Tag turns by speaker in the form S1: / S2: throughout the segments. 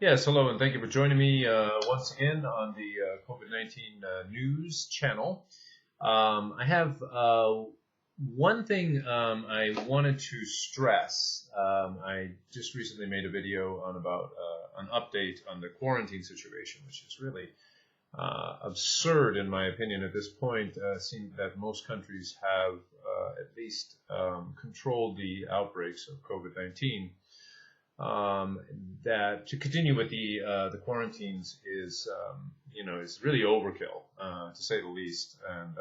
S1: Yes, hello, and thank you for joining me once again on the COVID-19 news channel. I have one thing I wanted to stress. I just recently made a video on about an update on the quarantine situation, which is really absurd in my opinion at this point. Seeing that most countries have at least controlled the outbreaks of COVID-19. That to continue with the quarantines is is really overkill, to say the least, and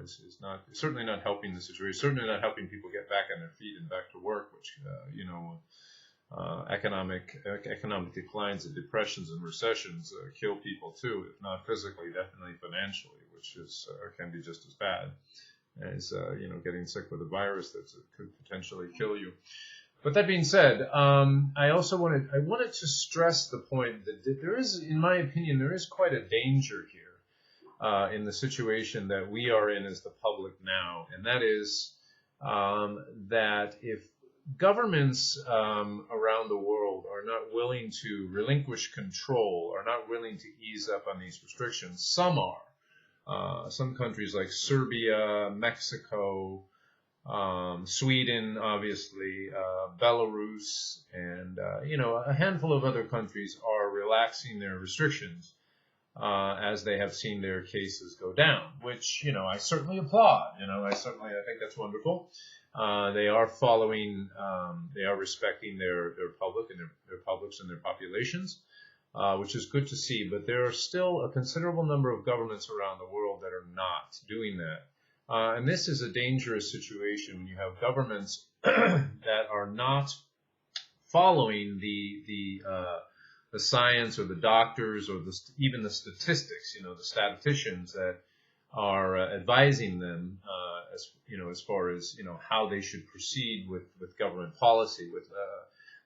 S1: is not certainly not helping the situation. Certainly not helping people get back on their feet and back to work, which economic declines and depressions and recessions kill people too, if not physically, definitely financially, which is can be just as bad as getting sick with a virus that could potentially kill you. But that being said, I wanted to stress the point that there is, in my opinion, there is quite a danger here in the situation that we are in as the public now, and that is that if governments around the world are not willing to relinquish control, are not willing to ease up on these restrictions, some are. Some countries like Serbia, Mexico, Sweden, obviously, Belarus, and a handful of other countries are relaxing their restrictions as they have seen their cases go down, which I certainly applaud. I think that's wonderful. They are following, they are respecting their public and their publics and their populations, which is good to see. But there are still a considerable number of governments around the world that are not doing that. And this is a dangerous situation when you have governments that are not following the science or the doctors or even the statistics. The statisticians that are advising them as far as how they should proceed with government policy, with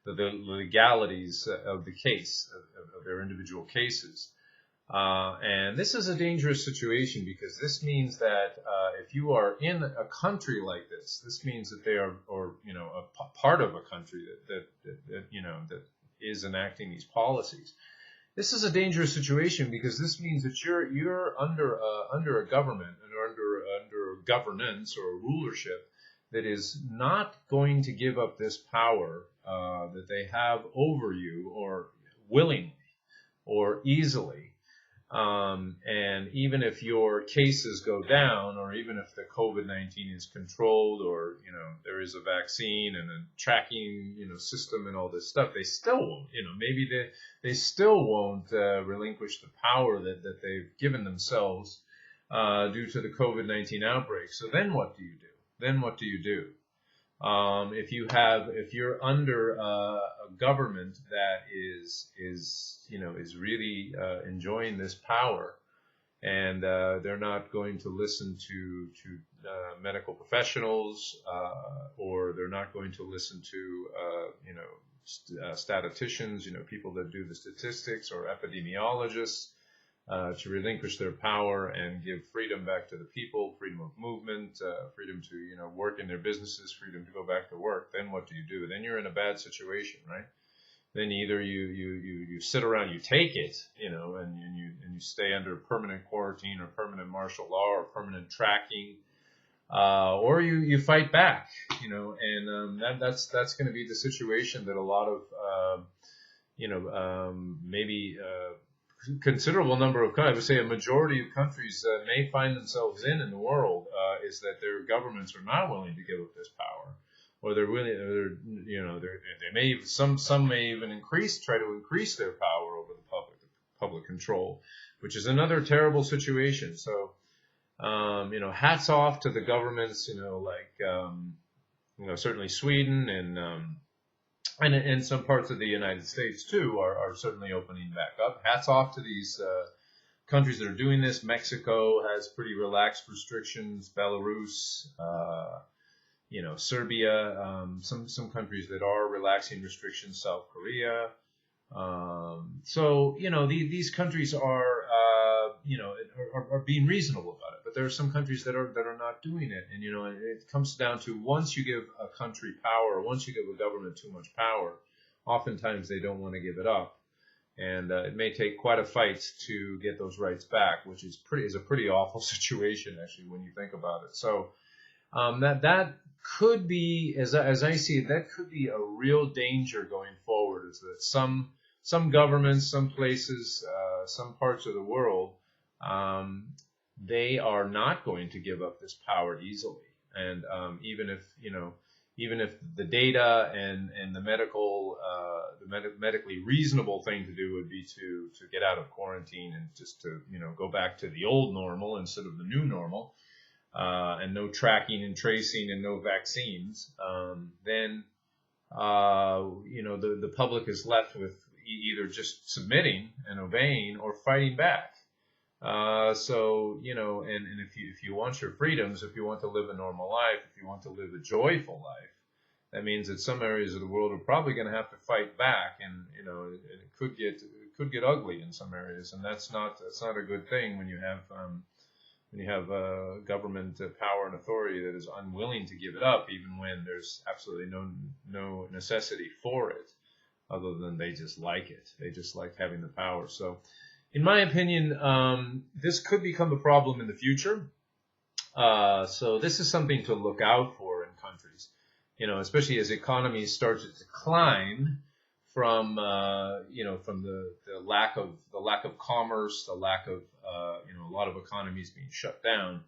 S1: the legalities of the case of their individual cases. And this is a dangerous situation because this means that if you are in a country like this means that they are, or a part of a country that is enacting these policies. This is a dangerous situation because this means that you're under a government and under governance or rulership that is not going to give up this power that they have over you, or willingly or easily. And even if your cases go down, or even if the COVID-19 is controlled, or there is a vaccine and a tracking system and all this stuff, they still won't. Maybe they still won't relinquish the power that they've given themselves due to the COVID-19 outbreak. So then what do you do? If you're under a government that is really enjoying this power, and they're not going to listen to medical professionals, or they're not going to listen to statisticians, people that do the statistics, or epidemiologists, to relinquish their power and give freedom back to the people, freedom of movement, freedom to work in their businesses, freedom to go back to work. Then what do? Then you're in a bad situation, right? Then either you sit around, you take it, and you stay under permanent quarantine or permanent martial law or permanent tracking, or you fight back, and that's going to be the situation that a lot of maybe considerable number of countries, I would say a majority of countries may find themselves in the world, is that their governments are not willing to give up this power, or they're willing, they may, some may even try to increase their power over the public control, which is another terrible situation. So, hats off to the governments, certainly Sweden and in some parts of the United States too are certainly opening back up. Hats off to these countries that are doing this. Mexico has pretty relaxed restrictions. Belarus, Serbia, some countries that are relaxing restrictions. South Korea. These countries are being reasonable about it. But there are some countries that are not doing it, and it comes down to, once you give a country power, once you give a government too much power, oftentimes they don't want to give it up. And it may take quite a fight to get those rights back, which is a pretty awful situation, actually, when you think about it. So that could be, as I see it, that could be a real danger going forward, is that some governments, some places, some parts of the world, they are not going to give up this power easily. And even if the data and the medically reasonable thing to do would be to get out of quarantine and just to go back to the old normal instead of the new normal, and no tracking and tracing and no vaccines, then the public is left with either just submitting and obeying or fighting back. And if you want your freedoms, if you want to live a normal life, if you want to live a joyful life, that means that some areas of the world are probably going to have to fight back, and it could get ugly in some areas, and that's not a good thing when you have government power and authority that is unwilling to give it up, even when there's absolutely no necessity for it, other than they just like it. They just like having the power. So, in my opinion, this could become a problem in the future. So this is something to look out for in countries, especially as economies start to decline from the lack of commerce, the lack of a lot of economies being shut down.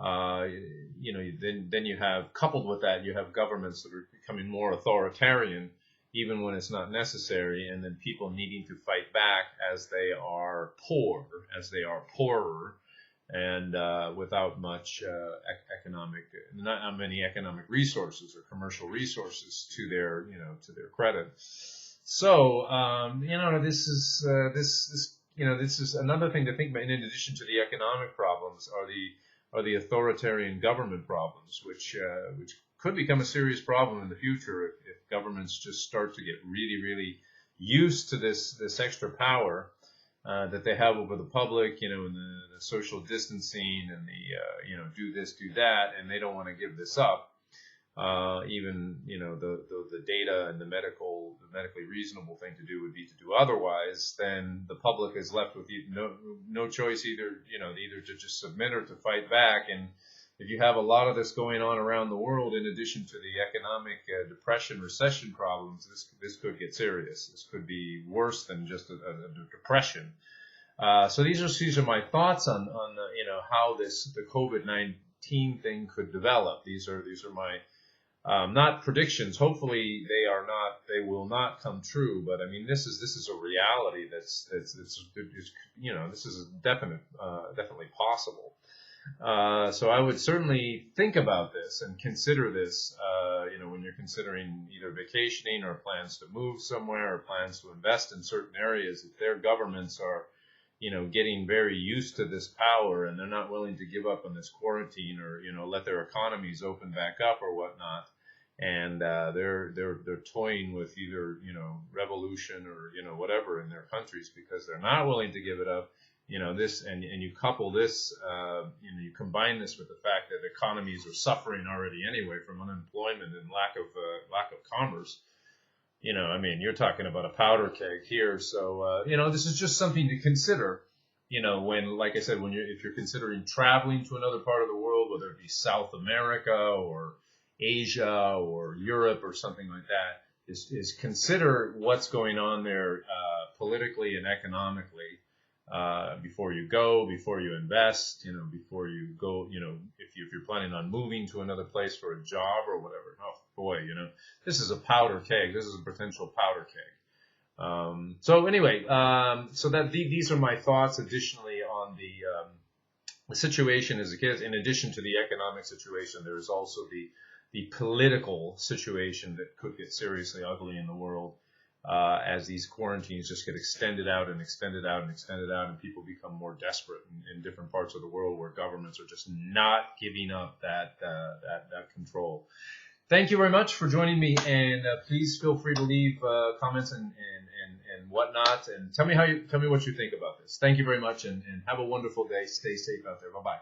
S1: Then you have, coupled with that, you have governments that are becoming more authoritarian, even when it's not necessary, and then people needing to fight back as they are poorer, and without much not many economic resources or commercial resources to their credit. So this is another thing to think about. In addition to the economic problems, are the authoritarian government problems, which could become a serious problem in the future if governments just start to get really, really used to this extra power that they have over the public, and the social distancing and the do this, do that, and they don't want to give this up. Even the data and the medically reasonable thing to do would be to do otherwise. Then the public is left with no choice, either to just submit or to fight back. And if you have a lot of this going on around the world, in addition to the economic depression, recession problems, this could get serious. This could be worse than just a depression. So these are my thoughts on how the COVID-19 thing could develop. These are my not predictions. Hopefully they will not come true. But I mean, this is a reality this is definitely possible. So I would certainly think about this and consider this, when you're considering either vacationing or plans to move somewhere or plans to invest in certain areas. If their governments are, getting very used to this power and they're not willing to give up on this quarantine or, let their economies open back up or whatnot, and they're toying with either, revolution or, whatever in their countries because they're not willing to give it up. This, and you couple this, you combine this with the fact that economies are suffering already anyway from unemployment and lack of commerce. You're talking about a powder keg here. So, this is just something to consider, when, like I said, if you're considering traveling to another part of the world, whether it be South America or Asia or Europe or something like that, is consider what's going on there, politically and economically. Before you go, before you invest, before you go, if you're planning on moving to another place for a job or whatever. Oh boy, this is a powder keg. This is a potential powder keg. So anyway, so that these are my thoughts. Additionally, on the situation as a kid. In addition to the economic situation, there is also the political situation that could get seriously ugly in the world. As these quarantines just get extended out and extended out and extended out, and people become more desperate in different parts of the world where governments are just not giving up that control. Thank you very much for joining me, and please feel free to leave comments and whatnot, and tell me what you think about this. Thank you very much, and have a wonderful day. Stay safe out there. Bye bye.